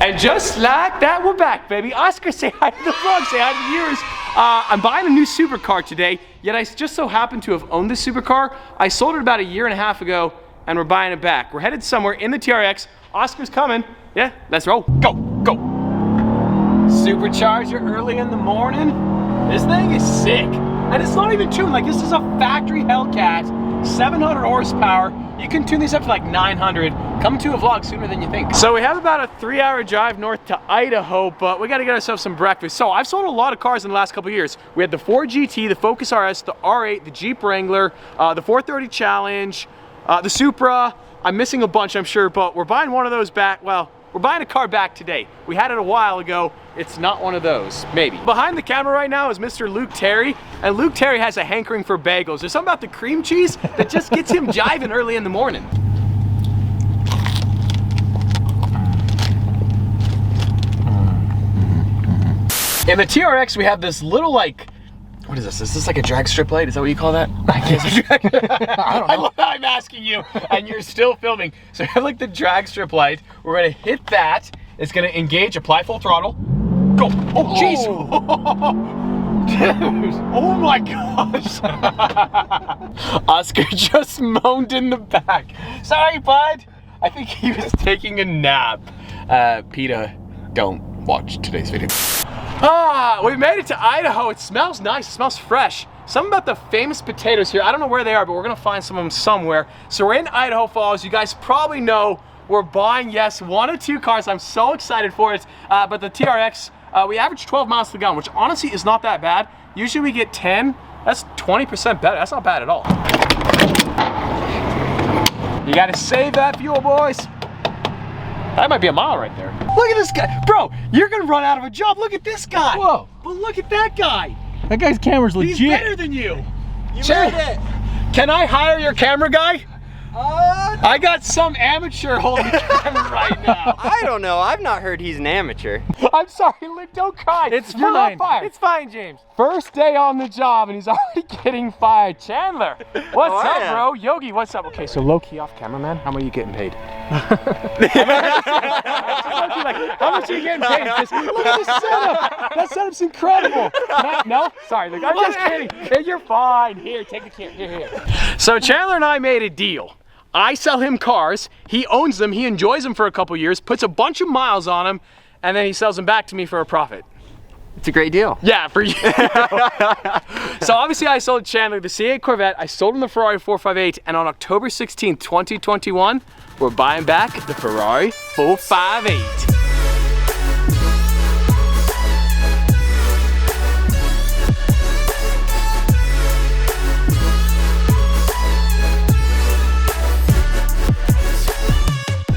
And just like that, we're back, baby. Oscar, say hi to the vlog, say hi to the viewers. I'm buying a new supercar today, yet I just so happen to have owned this supercar. I sold it about 1.5 years ago, and we're buying it back. We're headed somewhere in the TRX. Oscar's coming. Yeah, let's roll. Go, go. Supercharger early in the morning. This thing is sick. And it's not even tuned, like this is a factory Hellcat. 700 horsepower. You can tune these up to like 900. Come to a vlog sooner than you think. So we have about a 3-hour drive north to Idaho, but we gotta get ourselves some breakfast. So I've sold a lot of cars in the last couple of years. We had the Ford GT, the Focus RS, the R8, the Jeep Wrangler, the 430 Challenge, the Supra. I'm missing a bunch, I'm sure, but we're buying one of those back. Well, we're buying a car back today. We had it a while ago. It's not one of those, maybe. Behind the camera right now is Mr. Luke Terry, and Luke Terry has a hankering for bagels. There's something about the cream cheese that just gets him jiving early in the morning. In the TRX, we have this little, like, what is this? Is this like a drag strip light? Is that what you call that? I don't know. I'm asking you, and you're still filming. So you have like the drag strip light. We're gonna hit that. It's gonna engage, apply full throttle. Go. Oh, jeez. Oh. Oh my gosh. Oscar just moaned in the back. Sorry, bud. I think he was taking a nap. PETA, don't watch today's video. We made it to Idaho. It smells nice, it smells fresh. Something about the famous potatoes here. I don't know where they are, but we're gonna find some of them somewhere. So we're in Idaho Falls. You guys probably know we're buying, yes, 1 or 2 cars. I'm so excited for it. But the TRX, we average 12 miles to the gallon, which honestly is not that bad. Usually we get 10. That's 20% better. That's not bad at all. You gotta save that fuel, boys. That might be a mile right there. Look at this guy. Bro, you're gonna run out of a job. Look at this guy. Whoa. But look at that guy. That guy's camera's legit. He's better than you. You made it. Can I hire your camera guy? I got some amateur holding the camera right now. I don't know. I've not heard he's an amateur. I'm sorry, Luke, don't cry. You're not fired. It's fine, James. First day on the job and he's already getting fired. Chandler, what's up, bro? Yogi, what's up? Okay, so low key off camera, man. How much are you getting paid? How much are you getting paid? Just, look at this setup. That setup's incredible. No? Sorry, Luke, I'm just kidding. Hey, you're fine. Here, take the camera. Here. So Chandler and I made a deal. I sell him cars, he owns them, he enjoys them for a couple years, puts a bunch of miles on them, and then he sells them back to me for a profit. It's a great deal. Yeah, for you. So obviously I sold Chandler the C8 Corvette, I sold him the Ferrari 458, and on October 16th, 2021, we're buying back the Ferrari 458.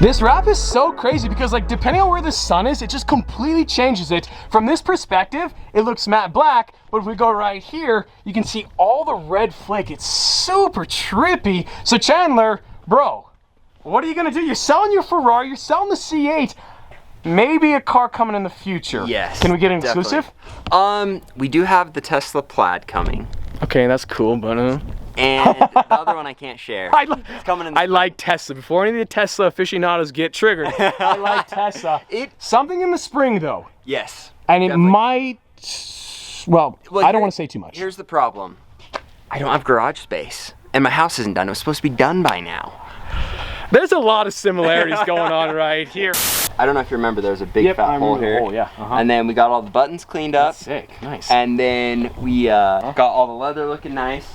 This wrap is so crazy because, like, depending on where the sun is, it just completely changes it. From this perspective, it looks matte black, but if we go right here, you can see all the red flake. It's super trippy. So Chandler, bro, what are you gonna do? You're selling your Ferrari, you're selling the C8. Maybe a car coming in the future. Yes. Can we get an exclusive? We do have the Tesla Plaid coming. Okay, that's cool, but and the other one I can't share. It's coming in. I like Tesla. Before any of the Tesla aficionados get triggered, I like Tesla. Something in the spring, though. Yes. And it might. Well, I don't want to say too much. Here's the problem. I don't have garage space, and my house isn't done. It was supposed to be done by now. There's a lot of similarities going on right here. I don't know if you remember, there was a big fat hole here. Hole, yeah. And then we got all the buttons cleaned up. That's sick, nice. And then we got all the leather looking nice.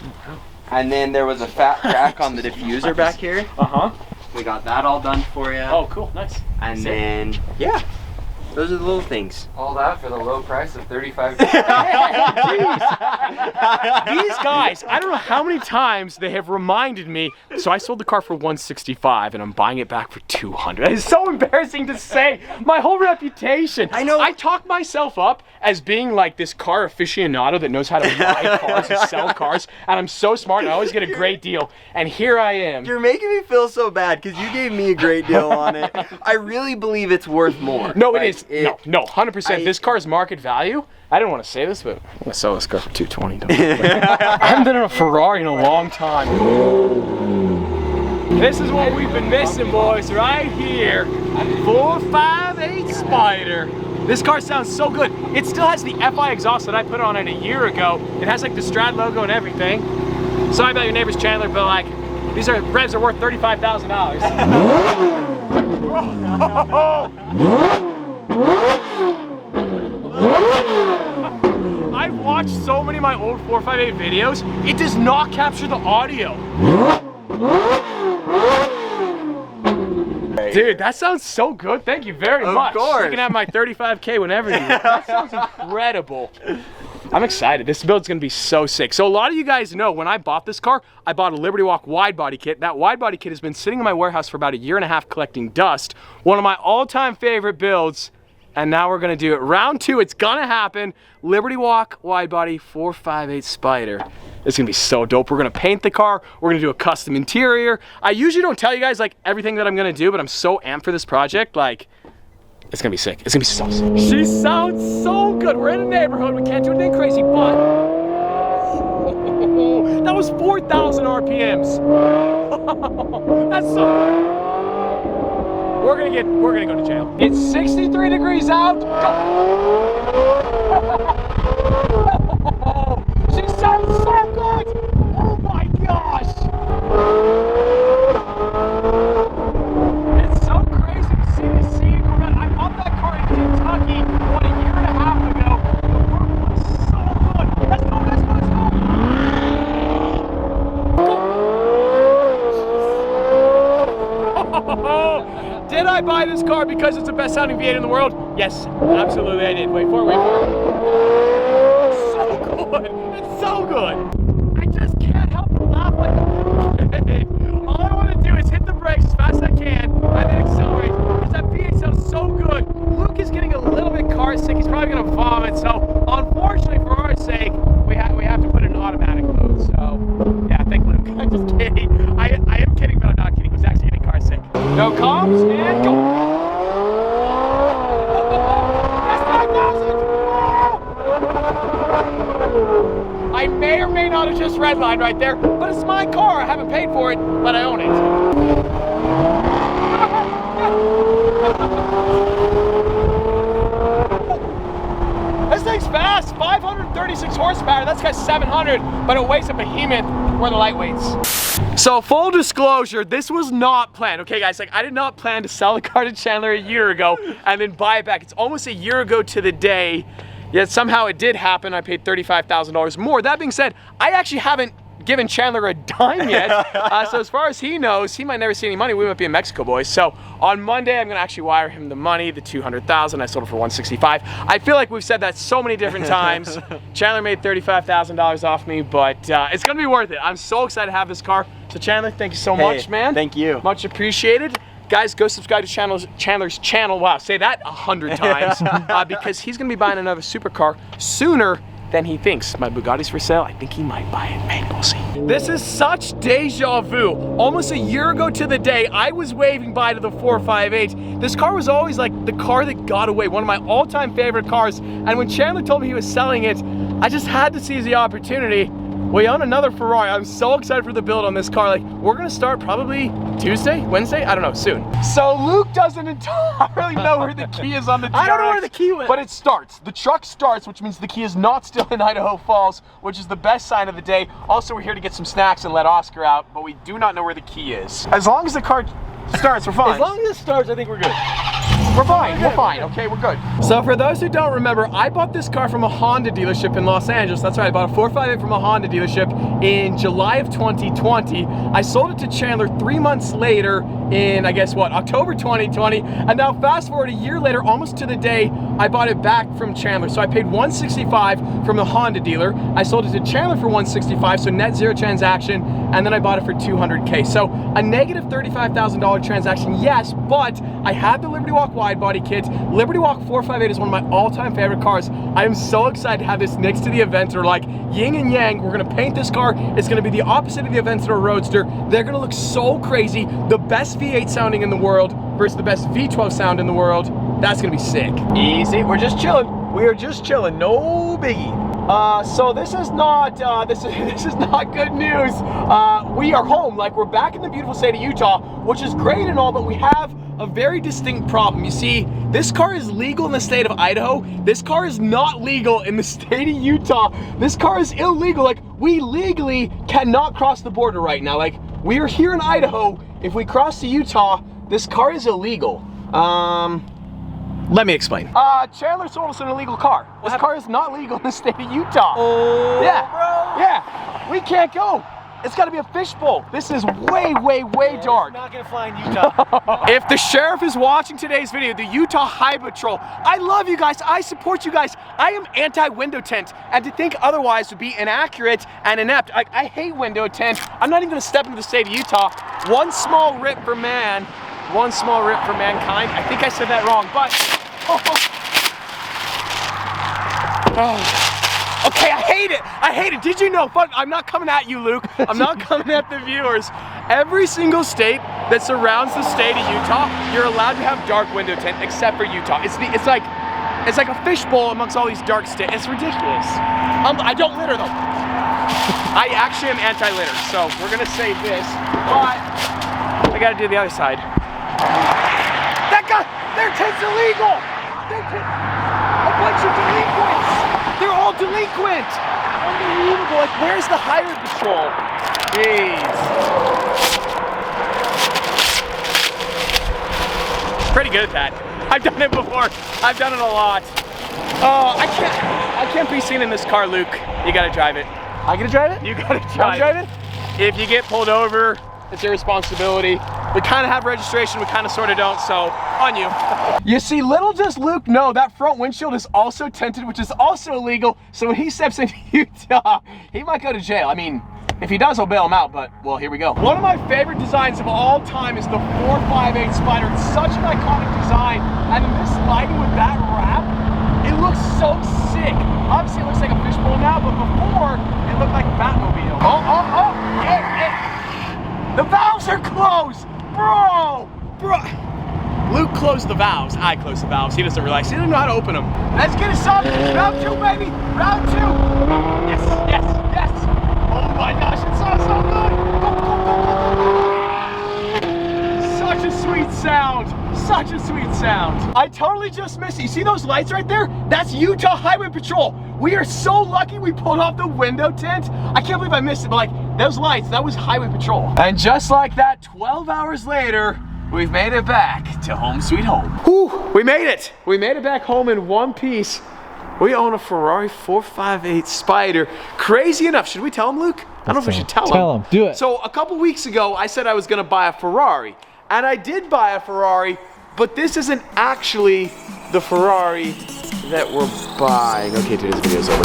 And then there was a fat crack on the diffuser back here. We got that all done for you. Oh, cool, nice. And then, yeah, those are the little things. All that for the low price of $35. These guys, I don't know how many times they have reminded me. So I sold the car for $165 and I'm buying it back for $200. It's so embarrassing to say. My whole reputation. I know. I talk myself up as being like this car aficionado that knows how to buy cars and sell cars. And I'm so smart and I always get a great deal. And here I am. You're making me feel so bad because you gave me a great deal on it. I really believe it's worth more. No, it is. No, 100%. This car's market value. I didn't want to say this, but I'm gonna sell this car for $220. I haven't been in a Ferrari in a long time. This is what we've been missing, boys, right here. 458 Spider. This car sounds so good. It still has the FI exhaust that I put on it a year ago. It has like the Strad logo and everything. Sorry about your neighbors, Chandler, but like, these revs are worth $35,000. I've watched so many of my old 458 videos, it does not capture the audio. Dude, that sounds so good. Thank you very much. Of course. You can have my 35K whenever you want. That sounds incredible. I'm excited. This build's gonna be so sick. So a lot of you guys know when I bought this car, I bought a Liberty Walk wide body kit. That wide body kit has been sitting in my warehouse for about a year and a half collecting dust. One of my all-time favorite builds. And now we're gonna do it. Round 2, it's gonna happen. Liberty Walk wide body 458 Spider. It's gonna be so dope. We're gonna paint the car. We're gonna do a custom interior. I usually don't tell you guys like everything that I'm gonna do, but I'm so amped for this project. Like, it's gonna be sick. It's gonna be so sick. She sounds so good. We're in a neighborhood. We can't do anything crazy, but that was 4,000 RPMs. That's so good. We're gonna go to jail. It's 63 degrees out. She sounds so good. Oh my gosh. It's so crazy to see this scene go around. I bought that car in Kentucky about a year and a half ago. The work was so good. Let's go, let's go, let's go. Did I buy this car because it's the best sounding V8 in the world? Yes, absolutely I did. Wait for it, wait for it. So good. It's so good. I just can't help but laugh like a kid. All I want to do is hit the brakes as fast as I can and then accelerate because that V8 sounds so good. Luke is getting a little bit car sick. He's probably going to vomit. So unfortunately for our sake, we have to put it in automatic mode. So yeah, thank Luke. I'm just kidding. I am kidding, but I'm not kidding. He's actually getting car sick. No comms and go. That's 5,000. I may or may not have just redlined right there, but it's my car. I haven't paid for it, but I own it. This thing's fast. 536 horsepower. That's got 700, but it weighs a behemoth. We're the lightweights. So full disclosure, this was not planned. Okay guys, like I did not plan to sell the car to Chandler a year ago and then buy it back. It's almost a year ago to the day, yet somehow it did happen. I paid $35,000 more. That being said, I actually haven't given Chandler a dime yet. So as far as he knows, he might never see any money. We might be in Mexico, boys. So on Monday, I'm gonna actually wire him the money, the $200,000. I sold it for $165. I feel like we've said that so many different times. Chandler made $35,000 off me, but it's gonna be worth it. I'm so excited to have this car. So Chandler, thank you so much, man. Thank you. Much appreciated. Guys, go subscribe to Chandler's channel. Wow, say that 100 times. Because he's gonna be buying another supercar sooner than he thinks. My Bugatti's for sale. I think he might buy it. Maybe we'll see. This is such deja vu. Almost a year ago to the day, I was waving by to the 458. This car was always like the car that got away. One of my all-time favorite cars. And when Chandler told me he was selling it, I just had to seize the opportunity. We own another Ferrari. I'm so excited for the build on this car. Like, we're gonna start probably Tuesday, Wednesday? I don't know, soon. So Luke doesn't entirely know where the key is on the TRX. I don't know where the key went. But it starts. The truck starts, which means the key is not still in Idaho Falls, which is the best sign of the day. Also, we're here to get some snacks and let Oscar out, but we do not know where the key is. As long as the car starts, we're fine. As long as it starts, I think we're good. We're fine, we're fine, okay, we're good. So for those who don't remember, I bought this car from a Honda dealership in Los Angeles. That's right, I bought a 458 from a Honda dealership in July of 2020. I sold it to Chandler 3 months later in, I guess what, October 2020. And now fast forward a year later, almost to the day, I bought it back from Chandler. So I paid $165 from the Honda dealer. I sold it to Chandler for $165, so net zero transaction, and then I bought it for $200K. So a negative $35,000 transaction, yes, but I had the Liberty Walk wide body kit. Liberty Walk 458 is one of my all-time favorite cars. I am so excited to have this next to the Aventador, like yin and yang. We're gonna paint this car. It's gonna be the opposite of the Aventador Roadster. They're gonna look so crazy. The best V8 sounding in the world versus the best V12 sound in the world. That's gonna be sick. Easy, we're just chilling. We are just chilling, no biggie. So this is not this is not good news. We are home, like we're back in the beautiful state of Utah, which is great and all, but we have a very distinct problem. You see, this car is legal in the state of Idaho. This car is not legal in the state of Utah. This car is illegal. Like, we legally cannot cross the border right now. Like, we are here in Idaho. If we cross to Utah, this car is illegal. Let me explain. Chandler sold us an illegal car. This car is not legal in the state of Utah. Oh, yeah, bro. Yeah, we can't go. It's gotta be a fishbowl. This is way, way, way dark. Not gonna fly in Utah. If the sheriff is watching today's video, the Utah Highway Patrol, I love you guys, I support you guys. I am anti-window tint, and to think otherwise would be inaccurate and inept. I hate window tint. I'm not even gonna step into the state of Utah. One small rip for man, one small rip for mankind. I think I said that wrong, but, okay, I hate it. I hate it. Did you know? But I'm not coming at you, Luke. I'm not coming at the viewers. Every single state that surrounds the state of Utah, you're allowed to have dark window tint, except for Utah. It's like a fishbowl amongst all these dark states. It's ridiculous. I don't litter though. I actually am anti-litter, so we're gonna save this. But I gotta do the other side. That guy, their tint's illegal. A bunch of delinquents. They're all delinquent! Unbelievable, like where's the highway patrol? Jeez. Pretty good at that. I've done it before. I've done it a lot. I can't be seen in this car, Luke. You gotta drive it. I gotta drive it? You gotta drive it. If you get pulled over, it's your responsibility. We kind of have registration, we kind of sort of don't, so on you. You see, little does Luke know that front windshield is also tinted, which is also illegal, so when he steps into Utah, he might go to jail. I mean, if he does, I'll bail him out, but, well, here we go. One of my favorite designs of all time is the 458 Spider. It's such an iconic design, and in this lighting with that wrap, it looks so sick. Obviously, it looks like a fishbowl now, but before, it looked like a Batmobile. The valves are closed! Bro! Luke closed the valves. I closed the valves. He doesn't realize. He doesn't know how to open them. Let's get it up. Round 2, baby. Round 2. Yes, yes, yes. Oh my gosh, it sounds so good. Go. Such a sweet sound. Such a sweet sound. I totally just missed it. You see those lights right there? That's Utah Highway Patrol. We are so lucky we pulled off the window tint. I can't believe I missed it, but like, those lights, that was Highway Patrol. And just like that, 12 hours later, we've made it back to home sweet home. Whew, we made it. We made it back home in one piece. We own a Ferrari 458 Spider. Crazy enough, should we tell him, Luke? I don't know if we should tell him. Tell him, do it. So a couple weeks ago, I said I was gonna buy a Ferrari. And I did buy a Ferrari, but this isn't actually the Ferrari that we're buying. Okay, today's video is over.